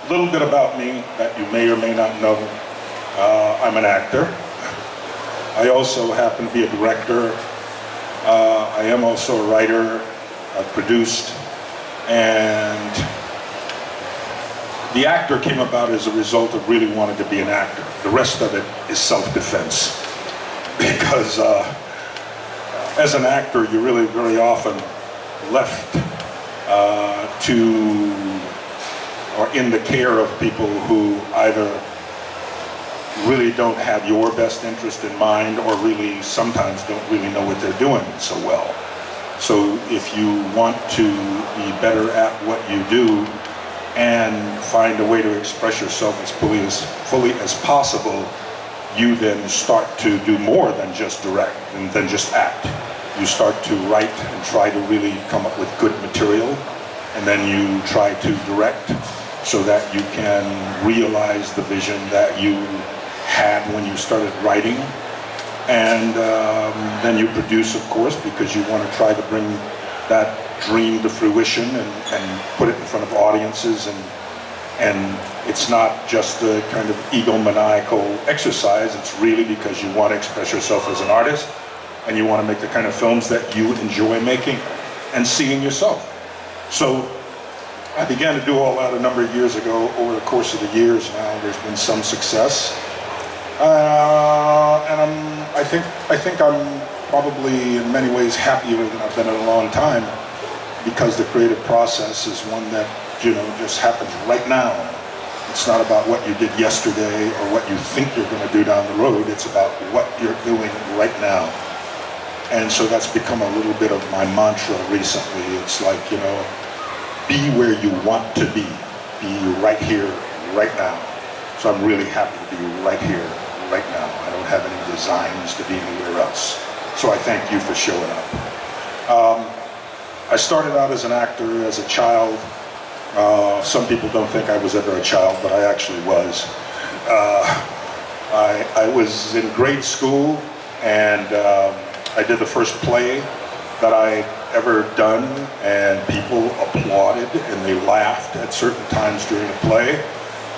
A little bit about me that you may or may not know. I'm an actor. I also happen to be a director. I am also a writer. I've produced. And the actor came about as a result of really wanting to be an actor. The rest of it is self-defense. Because as an actor, you're really very often left to, or in the care of people who either really don't have your best interest in mind or really sometimes don't really know what they're doing so well. So if you want to be better at what you do and find a way to express yourself as fully as possible, you then start to do more than just direct and then just act. You start to write and try to really come up with good material, and then you try to direct so that you can realize the vision that you had when you started writing. And then you produce, of course, because you want to try to bring that dream to fruition and put it in front of audiences. And it's not just a kind of egomaniacal exercise. It's really because you want to express yourself as an artist, and you want to make the kind of films that you enjoy making and seeing yourself. So I began to do all that a number of years ago. Over the course of the years now, there's been some success. And I think I'm probably in many ways happier than I've been in a long time, because the creative process is one that, you know, just happens right now. It's not about what you did yesterday or what you think you're going to do down the road. It's about what you're doing right now. And so that's become a little bit of my mantra recently. It's like, you know, be where you want to be. Be right here, right now. So I'm really happy to be right here, right now. I don't have any designs to be anywhere else. So I thank you for showing up. I started out as an actor as a child. Some people don't think I was ever a child, but I actually was. I was in grade school, and I did the first play that I ever done, and people applauded and they laughed at certain times during the play.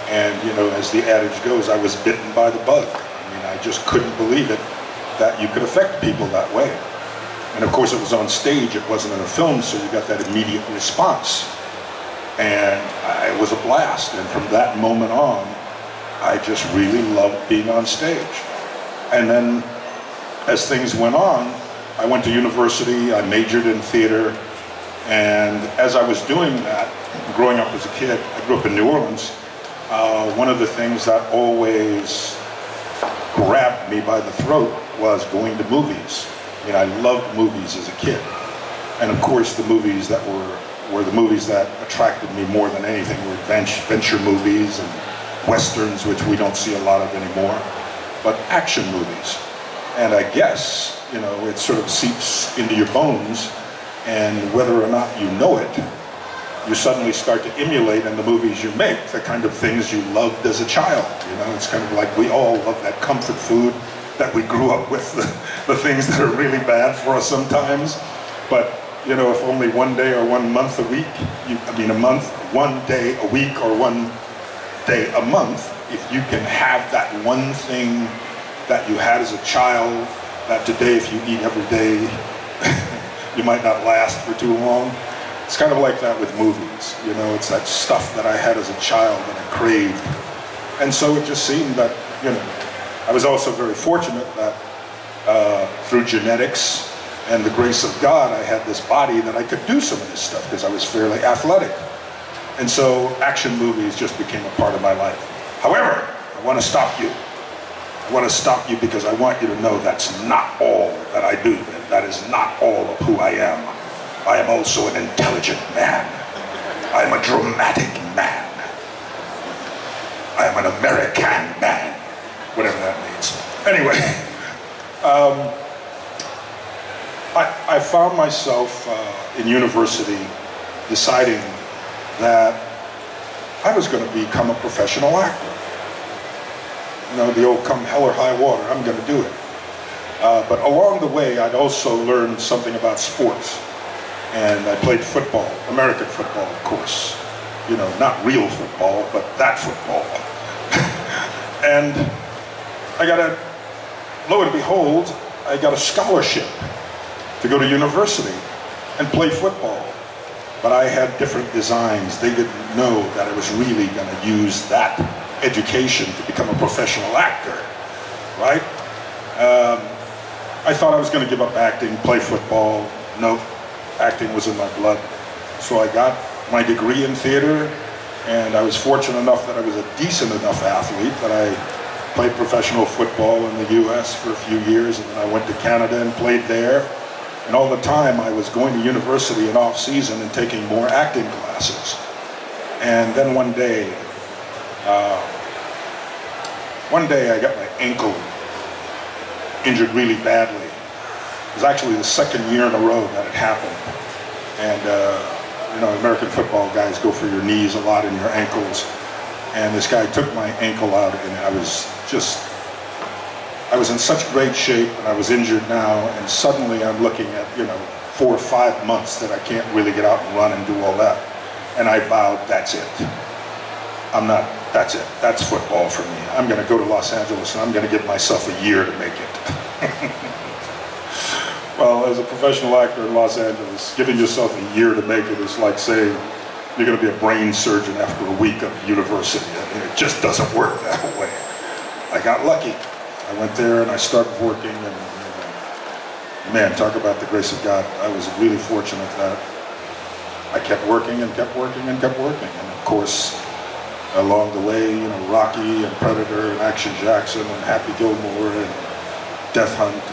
And, you know, as the adage goes, I was bitten by the bug. I mean, I just couldn't believe it that you could affect people that way. And of course it was on stage, it wasn't in a film, so you got that immediate response. And it was a blast, and from that moment on, I just really loved being on stage. And then, as things went on, I went to university, I majored in theater, and as I was doing that, growing up as a kid, I grew up in New Orleans, one of the things that always grabbed me by the throat was going to movies. I mean, I loved movies as a kid. And of course, the movies that were the movies that attracted me more than anything were adventure movies and westerns, which we don't see a lot of anymore, but action movies. And I guess, you know, it sort of seeps into your bones, and whether or not you know it, you suddenly start to emulate in the movies you make the kind of things you loved as a child. You know, it's kind of like we all love that comfort food that we grew up with, the things that are really bad for us sometimes. But, you know, if only one day or 1 month a week, one day a week or one day a month, if you can have that one thing that you had as a child, that today if you eat every day, you might not last for too long. It's kind of like that with movies, you know, it's that stuff that I had as a child that I craved. And so it just seemed that, you know, I was also very fortunate that through genetics and the grace of God, I had this body that I could do some of this stuff because I was fairly athletic. And so action movies just became a part of my life. However, I want to stop you. I want to stop you because I want you to know that's not all that I do, and that is not all of who I am. I am also an intelligent man. I am a dramatic man. I am an American man, whatever that means. Anyway, I found myself in university deciding that I was going to become a professional actor. You know, the old come hell or high water, I'm going to do it. But along the way, I'd also learned something about sports. And I played football, American football, of course. you know, not real football, but that football. And lo and behold, I got a scholarship to go to university and play football. But I had different designs. They didn't know that I was really going to use that education to become a professional actor, right? I thought I was going to give up acting, play football. Nope, acting was in my blood. So I got my degree in theater, and I was fortunate enough that I was a decent enough athlete that I played professional football in the US for a few years, and then I went to Canada and played there. And all the time I was going to university in off season and taking more acting classes. And then one day I got my ankle injured really badly. It was actually the second year in a row that it happened. And you know, American football guys go for your knees a lot and your ankles. And this guy took my ankle out, and I was in such great shape, and I was injured now, and suddenly I'm looking at, you know, 4 or 5 months that I can't really get out and run and do all that. And I vowed, that's it. That's it. That's football for me. I'm going to go to Los Angeles, and I'm going to give myself a year to make it. Well, as a professional actor in Los Angeles, giving yourself a year to make it is like saying you're going to be a brain surgeon after a week of university. I mean, it just doesn't work that way. I got lucky. I went there and I started working, and man, talk about the grace of God. I was really fortunate that I kept working and kept working and kept working. And of course, along the way, you know, Rocky and Predator and Action Jackson and Happy Gilmore and Death Hunt and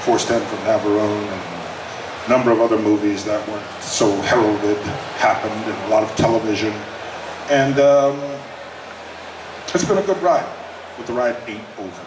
Force 10 from Navarone and a number of other movies that weren't so heralded happened, and a lot of television. And it's been a good ride, but the ride ain't over.